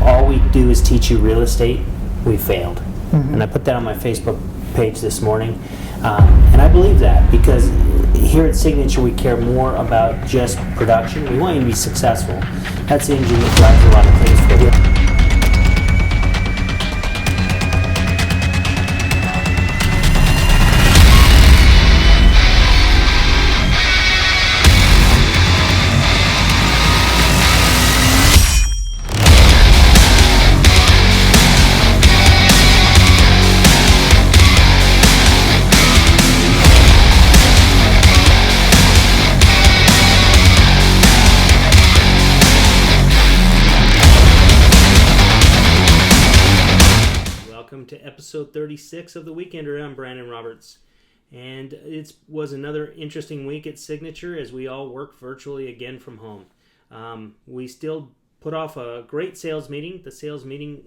all we do is teach you real estate, we failed. And I put that on my Facebook page this morning. And I believe that because here at Signature we care more about just production. We want you to be successful. That's the engine that drives a lot of things for you. Welcome to episode 36 of The Weekender. I'm Brandon Roberts. And it was another interesting week at Signature as we all work virtually again from home. We still put off a great sales meeting. The sales meeting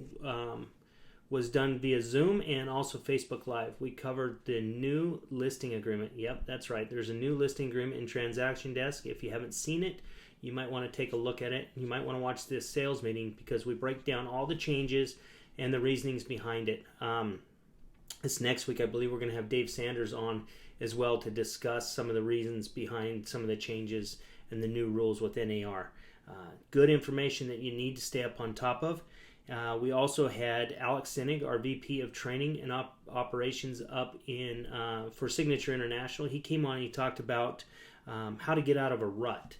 was done via Zoom and also Facebook Live. We covered the new listing agreement. Yep, that's right. There's a new listing agreement in Transaction Desk. If you haven't seen it, you might want to take a look at it. You might want to watch this sales meeting because we break down all the changes and the reasonings behind it. This next week, I believe we're going to have Dave Sanders on as well to discuss some of the reasons behind some of the changes and the new rules with NAR. Good information that you need to stay up on top of. We also had Alex Sinig, our VP of Training and Operations up in for Signature International. He came on and he talked about how to get out of a rut.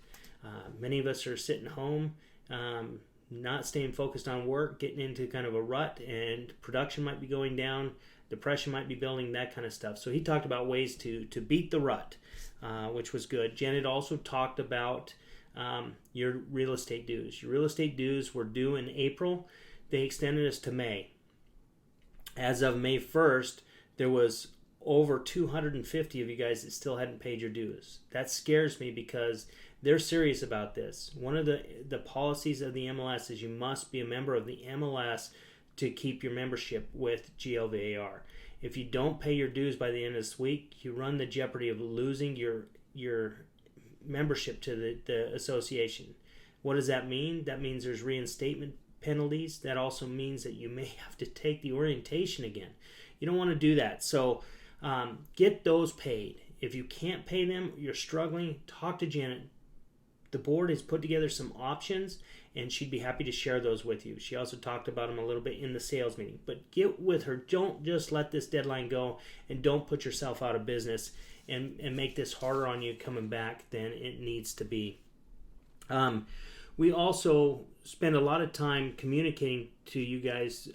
Many of us are sitting home, not staying focused on work, getting into kind of a rut, and production might be going down, depression might be building, that kind of stuff. So he talked about ways to beat the rut, which was good. Janet also talked about your real estate dues. Your real estate dues were due in April. They extended us to May. As of May 1st, there was over 250 of you guys that still hadn't paid your dues. That scares me because they're serious about this. One of the policies of the MLS is you must be a member of the MLS to keep your membership with GLVAR. If you don't pay your dues by the end of this week, you run the jeopardy of losing your membership to the association. What does that mean? That means there's reinstatement penalties. That also means that you may have to take the orientation again. You don't want to do that. So get those paid. If you can't pay them, you're struggling, talk to Janet. The board has put together some options, and she'd be happy to share those with you. She also talked about them a little bit in the sales meeting. But get with her. Don't just let this deadline go, and don't put yourself out of business and make this harder on you coming back than it needs to be. We also spend a lot of time communicating to you guys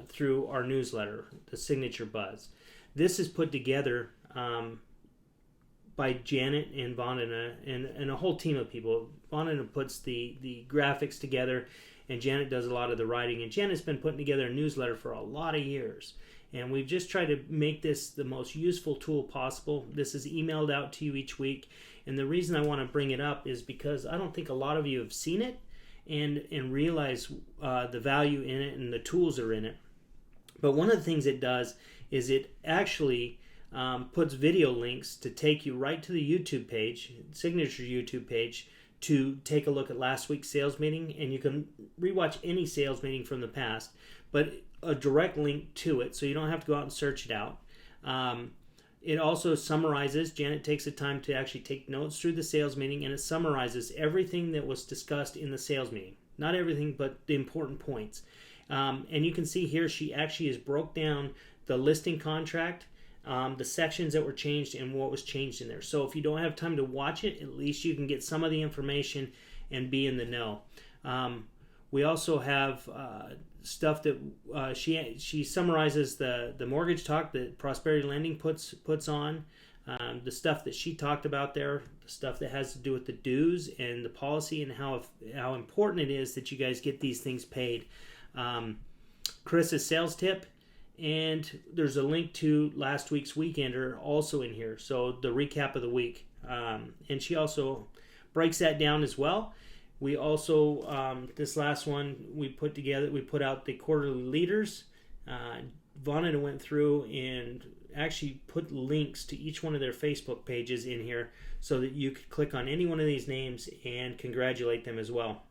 through our newsletter, the Signature Buzz. This is put together by Janet and Vandana and a whole team of people. Vandana puts the graphics together, and Janet does a lot of the writing. And Janet's been putting together a newsletter for a lot of years. And we've just tried to make this the most useful tool possible. This is emailed out to you each week. And the reason I want to bring it up is because I don't think a lot of you have seen it and realize the value in it and the tools that are in it. But one of the things it does is it actually puts video links to take you right to the YouTube page, Signature YouTube page, to take a look at last week's sales meeting, and you can rewatch any sales meeting from the past, but a direct link to it, so you don't have to go out and search it out. It also summarizes. Janet takes the time to actually take notes through the sales meeting, and it summarizes everything that was discussed in the sales meeting. Not everything, but the important points. And you can see here she actually has broke down the listing contract, the sections that were changed, and what was changed in there. So if you don't have time to watch it, at least you can get some of the information and be in the know. We also have stuff that she summarizes the mortgage talk that Prosperity Lending puts on, the stuff that she talked about there, the stuff that has to do with the dues and the policy and how important it is that you guys get these things paid. Chris's sales tip, and there's a link to last week's Weekender also in here, so the recap of the week. And she also breaks that down as well. We also, this last one, we put out the quarterly leaders. Vonda went through and actually put links to each one of their Facebook pages in here so that you could click on any one of these names and congratulate them as well.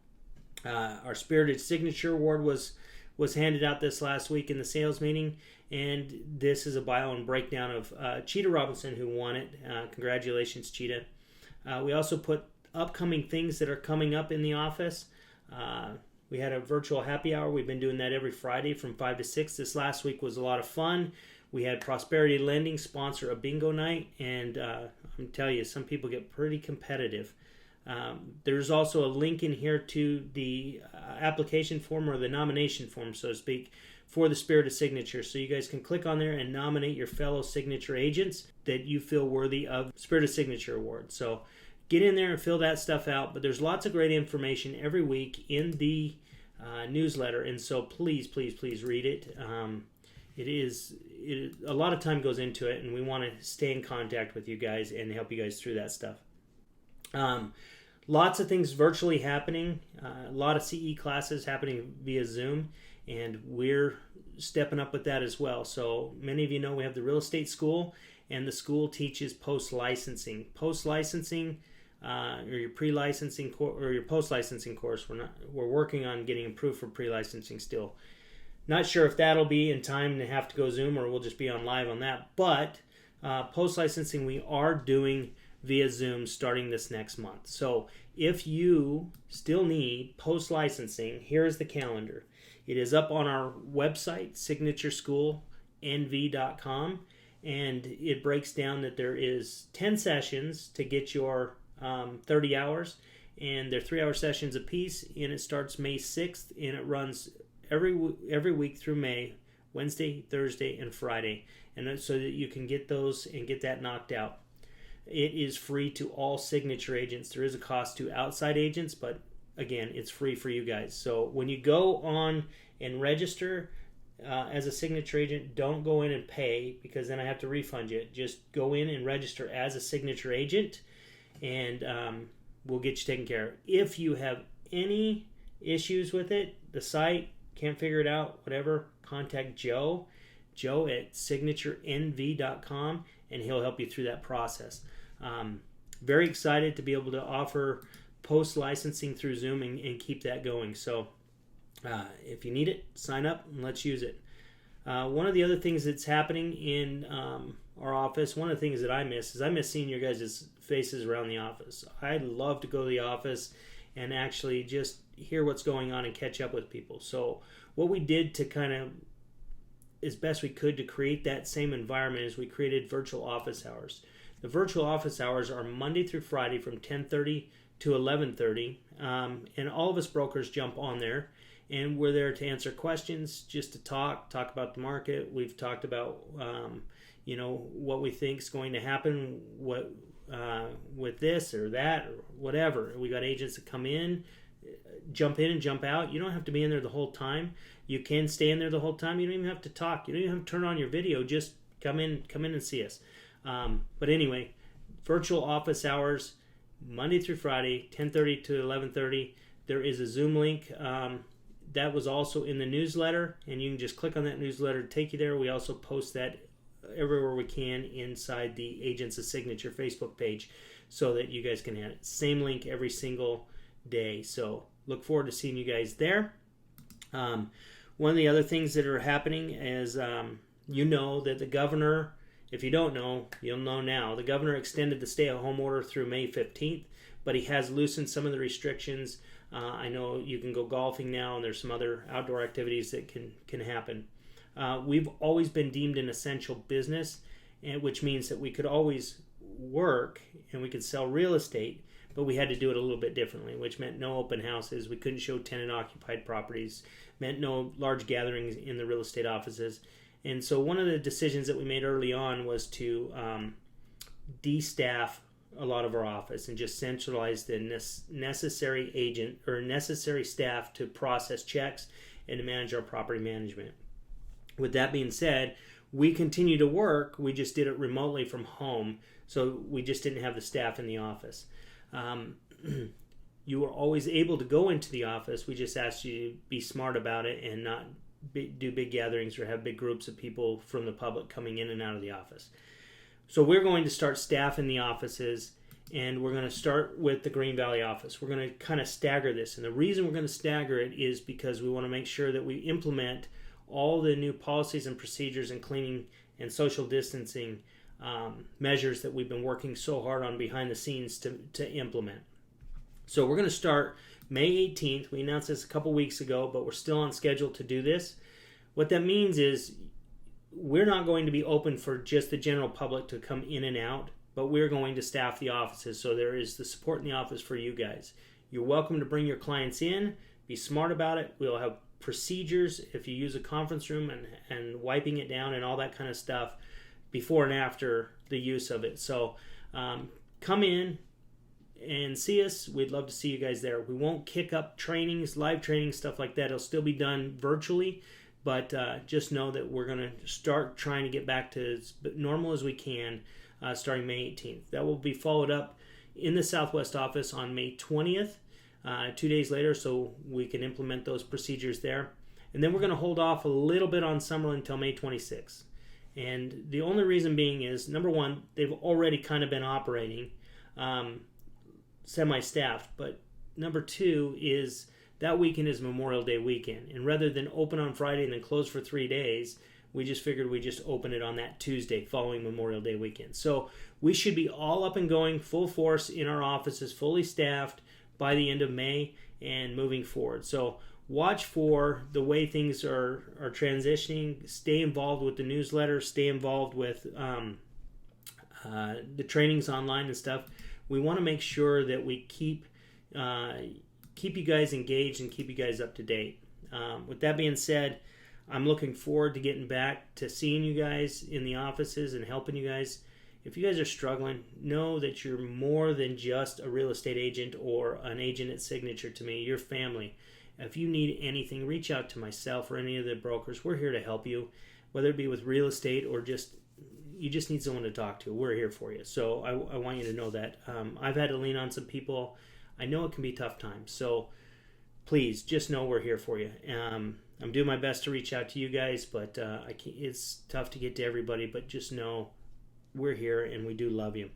Our Spirited Signature Award was handed out this last week in the sales meeting, and this is a bio and breakdown of Cheetah Robinson, who won it. Congratulations, Cheetah. We also put upcoming things that are coming up in the office. We had a virtual happy hour. We've been doing that every Friday from 5 to 6. This last week was a lot of fun. We had Prosperity Lending sponsor a bingo night, and I'm telling you, some people get pretty competitive. There's also a link in here to the application form, or the nomination form, so to speak, for the Spirited Signature. So you guys can click on there and nominate your fellow signature agents that you feel worthy of Spirited Signature Award. So get in there and fill that stuff out. But there's lots of great information every week in the newsletter, and so please read it. A lot of time goes into it, and we want to stay in contact with you guys and help you guys through that stuff. Lots of things virtually happening. A lot of CE classes happening via Zoom, and we're stepping up with that as well. So many of you know we have the real estate school, and the school teaches post-licensing. Post-licensing, or your pre-licensing or your post-licensing course. We're working on getting approved for pre-licensing still. Not sure if that'll be in time to have to go Zoom, or we'll just be on live on that. But post-licensing we are doing via Zoom starting this next month. So if you still need post-licensing, here's the calendar. It is up on our website, signatureschoolnv.com, and it breaks down that there is 10 sessions to get your 30 hours, and they're 3-hour sessions apiece, and it starts May 6th, and it runs every week through May, Wednesday, Thursday, and Friday, and so that you can get those and get that knocked out. It is free to all signature agents. There is a cost to outside agents, but again, it's free for you guys. So when you go on and register as a signature agent, don't go in and pay, because then I have to refund you. Just go in and register as a signature agent, and we'll get you taken care of. If you have any issues with it, the site, can't figure it out, whatever, contact Joe at signaturenv.com, and he'll help you through that process. Very excited to be able to offer post-licensing through Zoom and keep that going. So if you need it, sign up and let's use it. One of the other things that's happening in our office, one of the things that I miss seeing your guys' faces around the office. I love to go to the office and actually just hear what's going on and catch up with people. So what we did to kind of, as best we could, to create that same environment is we created virtual office hours. The virtual office hours are Monday through Friday from 10:30 to 11:30, and all of us brokers jump on there, and we're there to answer questions, just to talk about the market. We've talked about what we think is going to happen, with this or that or whatever. We got agents that come in and jump out. You don't have to be in there the whole time. You can stay in there the whole time. You don't even have to talk. You don't even have to turn on your video. Just come in and see us. But anyway, virtual office hours, Monday through Friday, 10:30 to 11:30. There is a Zoom link that was also in the newsletter, and you can just click on that newsletter to take you there. We also post that everywhere we can inside the Agents of Signature Facebook page, so that you guys can have it. Same link every single day. So look forward to seeing you guys there. One of the other things that are happening is that the governor, if you don't know, you'll know now, the governor extended the stay-at-home order through May 15th, but he has loosened some of the restrictions. I know you can go golfing now, and there's some other outdoor activities that can happen. We've always been deemed an essential business, which means that we could always work and we could sell real estate, but we had to do it a little bit differently, which meant no open houses. We couldn't show tenant-occupied properties, meant no large gatherings in the real estate offices. And so one of the decisions that we made early on was to de-staff a lot of our office and just centralize the necessary staff to process checks and to manage our property management. With that being said, we continue to work. We just did it remotely from home, so we just didn't have the staff in the office. You were always able to go into the office. We just asked you to be smart about it and not do big gatherings or have big groups of people from the public coming in and out of the office. So we're going to start staffing the offices, and we're going to start with the Green Valley office. We're going to kind of stagger this, and the reason we're going to stagger it is because we want to make sure that we implement all the new policies and procedures and cleaning and social distancing measures that we've been working so hard on behind the scenes to implement. So we're going to start May 18th. We announced this a couple weeks ago, but we're still on schedule to do this. What that means is we're not going to be open for just the general public to come in and out, but we're going to staff the offices, so there is the support in the office for you guys. You're welcome to bring your clients in. Be smart about it. We'll have procedures if you use a conference room and wiping it down and all that kind of stuff before and after the use of it. So come in and see us. We'd love to see you guys there. We won't kick up trainings, live training, stuff like that. It'll still be done virtually, but just know that we're going to start trying to get back to as normal as we can starting May 18th. That will be followed up in the Southwest office on May 20th, 2 days later, so we can implement those procedures there. And then we're going to hold off a little bit on Summerlin until May 26th. And the only reason being is, number one, they've already kind of been operating semi-staffed, but number two is that weekend is Memorial Day weekend, and rather than open on Friday and then close for 3 days, we just figured we'd just open it on that Tuesday following Memorial Day weekend. So we should be all up and going, full force in our offices, fully staffed by the end of May and moving forward. So watch for the way things are transitioning. Stay involved with the newsletter. Stay involved with the trainings online and stuff. We want to make sure that we keep you guys engaged and keep you guys up to date. With that being said, I'm looking forward to getting back to seeing you guys in the offices and helping you guys. If you guys are struggling, know that you're more than just a real estate agent or an agent at Signature to me. You're family. If you need anything, reach out to myself or any of the brokers. We're here to help you, whether it be with real estate or you just need someone to talk to. We're here for you. So I want you to know that. I've had to lean on some people. I know it can be tough times. So please just know we're here for you. I'm doing my best to reach out to you guys, but it's tough to get to everybody. But just know we're here and we do love you.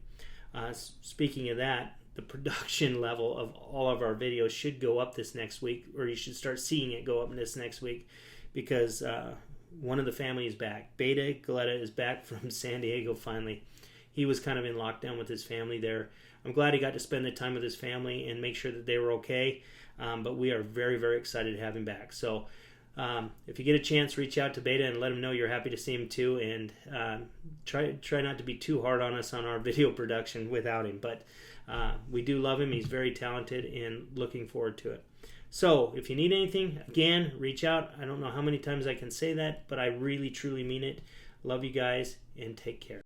Speaking of that, the production level of all of our videos should go up this next week, or you should start seeing it go up this next week, because one of the family is back. Beta Galetta is back from San Diego finally. He was kind of in lockdown with his family there. I'm glad he got to spend the time with his family and make sure that they were okay, but we are very, very excited to have him back. So if you get a chance, reach out to Beta and let him know you're happy to see him too, and try not to be too hard on us on our video production without him, but we do love him. He's very talented and looking forward to it. So if you need anything, again, reach out. I don't know how many times I can say that, but I really, truly mean it. Love you guys and take care.